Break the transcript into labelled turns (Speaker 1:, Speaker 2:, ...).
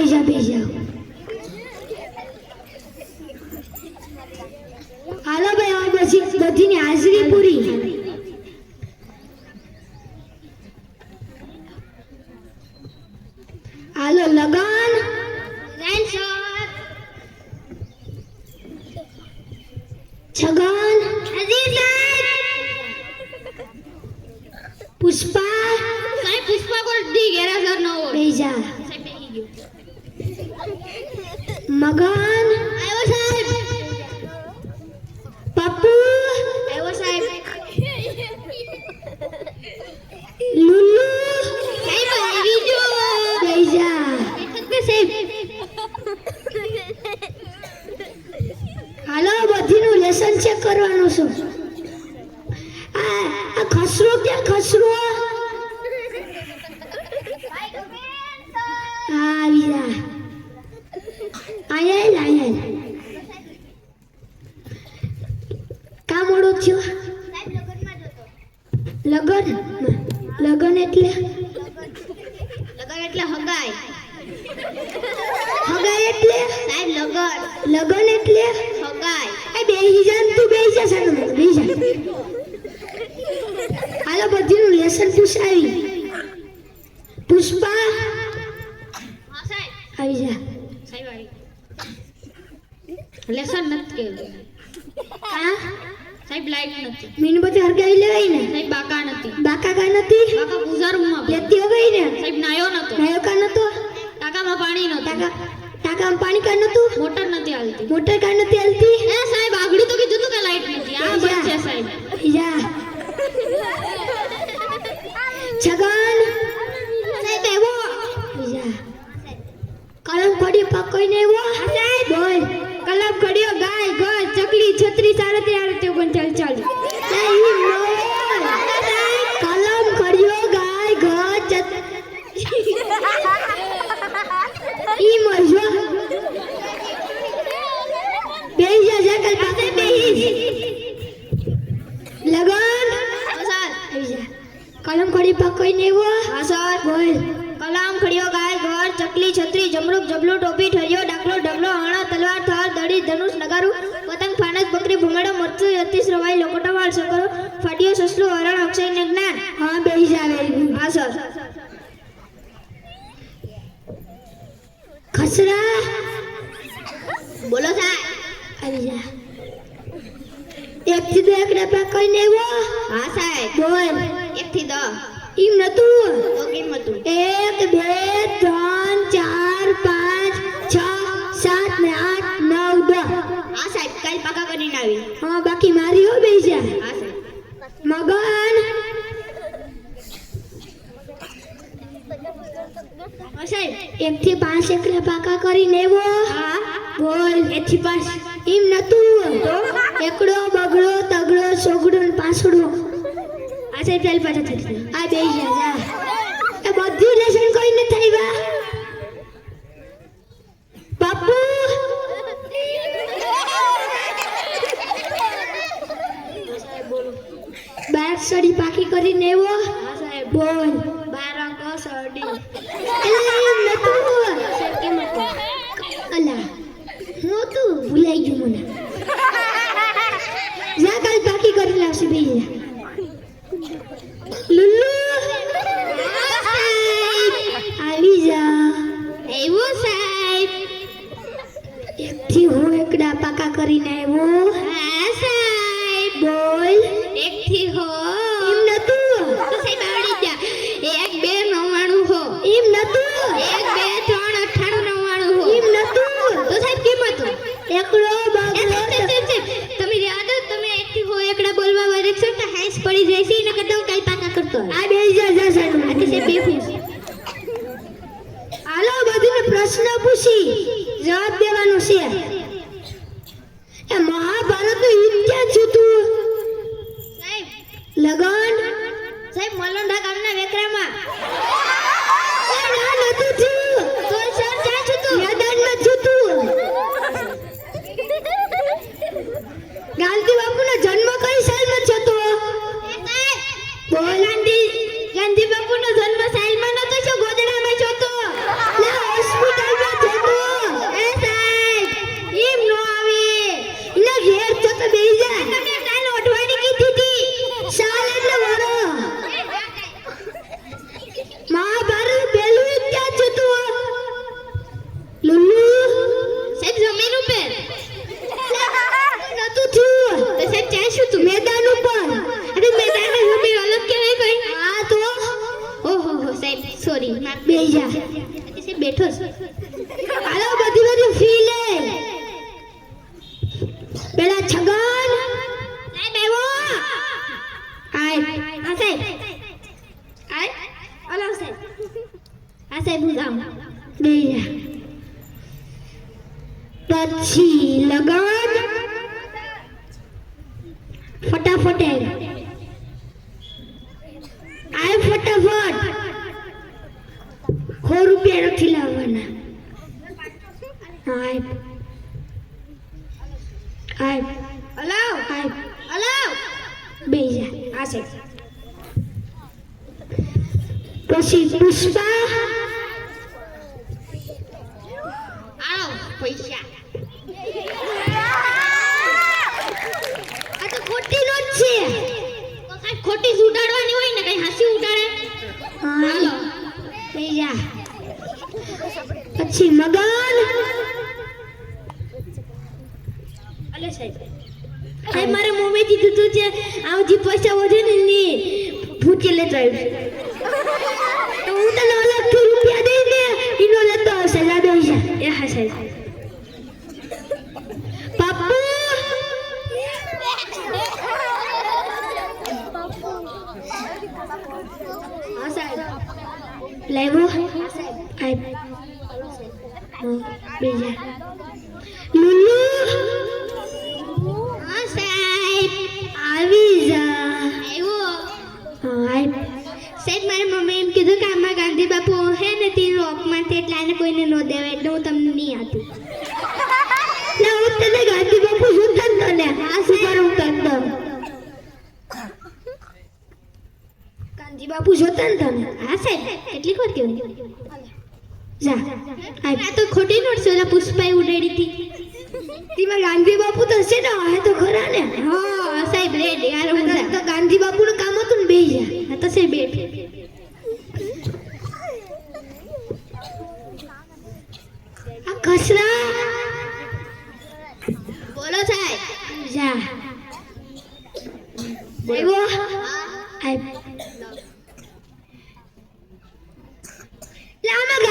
Speaker 1: બેજા હાલો ભાઈ હવે પછી બધીની હાજરી પૂરી હાલો લગન છગન પુષ્પા
Speaker 2: સાહેબ પુષ્પા કોલ દી ગેરા સર નો હોય
Speaker 1: બેજા
Speaker 2: સાહેબ બેહી ગયો
Speaker 1: મગન
Speaker 2: આવ્યો સાહેબ
Speaker 1: પપ્પુ
Speaker 2: આવ્યો સાહેબ
Speaker 1: લુલુ
Speaker 2: સાહેબ આવી ગયો
Speaker 1: બેજા
Speaker 2: કે સાહેબ
Speaker 1: હાલો બધીનું લેસન ચેક કરવાનું છે આ ખસરો ક્યાં ખસરો આવી જા આયા કા મોડો થયો
Speaker 2: સાહેબ લગનમાં જતો
Speaker 1: લગન એટલે
Speaker 2: લગન એટલે હગાઈ
Speaker 1: હગાઈ એટલે
Speaker 2: સાહેબ
Speaker 1: લગન એટલે
Speaker 2: હગાઈ
Speaker 1: એ બેહી જા ને તું બેહી જા સાનો બેહી જા હાલો બધીનું લેસન પૂછાવી પુષ્પા
Speaker 2: હા સાહેબ
Speaker 1: આવી જા
Speaker 2: સાહેબ આવી લેસન નથી કે
Speaker 1: કા
Speaker 2: સાહેબ લાઈટ નથી
Speaker 1: મીણબત્તી હરગાવી લેવાય ને
Speaker 2: સાહેબ બાકા નથી
Speaker 1: બાકા કા નથી
Speaker 2: બાકા પૂજા રૂમમાં
Speaker 1: લેતી હોય ને
Speaker 2: સાહેબ નાયો નતો
Speaker 1: નાયો કા નતો
Speaker 2: ટાકામાં પાણી નતું
Speaker 1: ટાકામાં પાણી કા નતું
Speaker 2: મોટર નથી હાલતી
Speaker 1: મોટર કા નથી હાલતી
Speaker 2: એ સાહેબ આગળ તો કીધું તું કે લાઈટ નથી આ બંધ છે સાહેબ
Speaker 1: જા છગન સાહેબ એવો જા કલમ પડી પકોઈ ને એવો સાહેબ બોલ કલમ કડ્યો ગાય ગોળ ચકલી છત્રી 37 કલમ કડ્યો ગાય ગોળ ઈ મરજો બેહી જા જા કલ પાસે બેહી લગન
Speaker 2: સર
Speaker 1: કલમ ખડી પકોઈ ને એવો
Speaker 2: હા સર
Speaker 1: બોલ
Speaker 2: કલામ ખડિયો ગાય ઘર ચકલી છત્રી જમરૂક જબલું ટોપી ઠરિયો ડાકલો ઢગલો હણા તલવાર થાળ દડી ધનુષ નગારું પતંગ ફાનસ બકરી ભૂંગળો મરચું અતિશ રવાઈ લોકોટા વાળ સકરો ફાટ્યો સસલું હરણ અક્ષય ને જ્ઞાન
Speaker 1: હા બેહી જા વેરી ગુડ
Speaker 2: હા સર
Speaker 1: ખસરા
Speaker 2: બોલો સાહેબ
Speaker 1: આવી જા એક થી દો એક ડબ્બા કઈ ને એવો
Speaker 2: હા સાહેબ
Speaker 1: બોલ
Speaker 2: 1 થી 10
Speaker 1: ઈમ નતું
Speaker 2: તો કેમ હતું
Speaker 1: 1 2 3 4 5 6 7 ને 8 9 10
Speaker 2: હા સાહેબ કાલ પાકા કરીને આવી
Speaker 1: હા બાકી મારી હો બેહી જા
Speaker 2: હા સાહેબ
Speaker 1: મગન
Speaker 2: હા સાહેબ
Speaker 1: 1 થી 5 એકલા પાકા કરીને એવો
Speaker 2: હા
Speaker 1: બોલ
Speaker 2: 1 થી 5
Speaker 1: ઈમ નતું તો એકડો બગડો તગડો સોગડો ને પાસડો
Speaker 2: આ સાહેબ ચાલ પાછા થઈ
Speaker 1: આ બેહી જા જા એ બધું લેસન કોઈ ન થઈ બા બાપુ બાર સડી પાકી કરીને એવો
Speaker 2: હા સાહેબ
Speaker 1: બોલ
Speaker 2: 12 કો સડી
Speaker 1: એલા એમ નતું
Speaker 2: સાહેબ કેમ હતું
Speaker 1: અલા હું તું ભૂલાઈ ગયું મને જા કાલ પાકી કરી લાવશે બેહી જા લુલ્લુ આવી જા
Speaker 2: એવું સાહેબ
Speaker 1: 1 થી હું એકડા પાકા કરીને આવ્યો
Speaker 2: હા સાહેબ
Speaker 1: બોલ
Speaker 2: 1 થી હો
Speaker 1: એમ નતું
Speaker 2: તો સાહેબ આવડી જા 1 2 99 હો
Speaker 1: એમ નતું
Speaker 2: 1 2 3 98 99 હો
Speaker 1: એમ નતું
Speaker 2: તો સાહેબ કેમ હતું
Speaker 1: એકડો
Speaker 2: એ
Speaker 1: બગડો
Speaker 2: સાહેબ, તમે યાદ હો તમે 1 થી હો એકડા બોલવા વરે છો તો હાઈસ પડી જાય છે ને કદમ કાઈ પાકા કરતો
Speaker 1: આ બેહી જા જા સાઈડ
Speaker 2: આ કે સાહેબ બેફી
Speaker 1: હાલો બધીને પ્રશ્ન પૂછી જવાબ દેવાનો છે એ મહાભારતનું યુદ્ધ ક્યાં થયું તું
Speaker 2: સાહેબ
Speaker 1: લગન
Speaker 2: સાહેબ મલોંડા ગામના વેકરામાં
Speaker 1: એ ના નતું થયું
Speaker 2: તો સર ક્યાં છું તું
Speaker 1: મેદાનમાં થયું તું ગાંધી બાપુનો જન્મ કઈ સાલમાં થયો તો બોલ
Speaker 2: ગાંધી બાપુનો જન્મ સાલમાં નતો છો ગોદડામાં છો તો
Speaker 1: લે હોસ્પિટલમાં
Speaker 2: સોરી
Speaker 1: બેહી જા.
Speaker 2: બેઠો છે.
Speaker 1: હાલો બધી ફી લે. પેલા છગન
Speaker 2: સાહેબ આવ્યો.
Speaker 1: આય
Speaker 2: હા સાહેબ. આય હલો સાહેબ. હા સાહેબ હું જાઉં.
Speaker 1: બેહી જા. પછી લગન ફટાફટ આય ફટાફટ. 100 રૂપિયા નથી લાવવાના. આય આય
Speaker 2: હલો
Speaker 1: આય
Speaker 2: હલો.
Speaker 1: બેહી જા.
Speaker 2: હા સાહેબ.
Speaker 1: પછી પુષ્પા
Speaker 2: આવો પૈસા.
Speaker 1: આ તો ખોટી નોટ છે.
Speaker 2: કાંઈ ખોટી જ ઉડાડવાની હોય ને કઈ હાસી ઉડાડે.
Speaker 1: હાલો બેહી જા. પછી મગન
Speaker 2: અલે સાહેબ. સાહેબ મારે મમ્મી કીધું તું છે આવ જે પૈસા વધે ને ને ભૂચી લેતો આવ્યું.
Speaker 1: તો હું તને અલગથી રૂપિયા દઈને એનો લેતો આવશે. જા બેહી જા.
Speaker 2: એ હા સાહેબ.
Speaker 1: પાપુ
Speaker 2: હા સાહેબ.
Speaker 1: લાવ્યો આય બેહી જા. લુલુ
Speaker 2: હા સાહેબ.
Speaker 1: આવી જા.
Speaker 2: આવ્યો.
Speaker 1: આય
Speaker 2: સાહેબ મારી મમ્મી એમ કીધું કે આમાં ગાંધી બાપુ હે ને તે રોકમાં તે એટલે આને કોઈને ન દેવાય એટલે હું તમને નહીં આપી.
Speaker 1: લે હું તને ગાંધી બાપુ જોતા જ ને. આ શું કરું તને ગાંધી બાપુ જોતા ને તને.
Speaker 2: હા સાહેબ કેટલીક વાર કેવું.
Speaker 1: જા આય.
Speaker 2: આ તો ખોટી નોટ છે ઓલા પુષ્પાએ ઉડાડી હતી.
Speaker 1: તેમાં ગાંધી બાપુ તો છે ને. આ તો ખરા ને.
Speaker 2: હા સાહેબ રેડી યાર હું
Speaker 1: આ તો ગાંધી બાપુનું કામ હતું ને. બેહી જા.
Speaker 2: હા તો સાહેબ બેઠ.
Speaker 1: આ કસરા
Speaker 2: બોલો સાહેબ.
Speaker 1: જા. આવ્યો આય. લે આમાં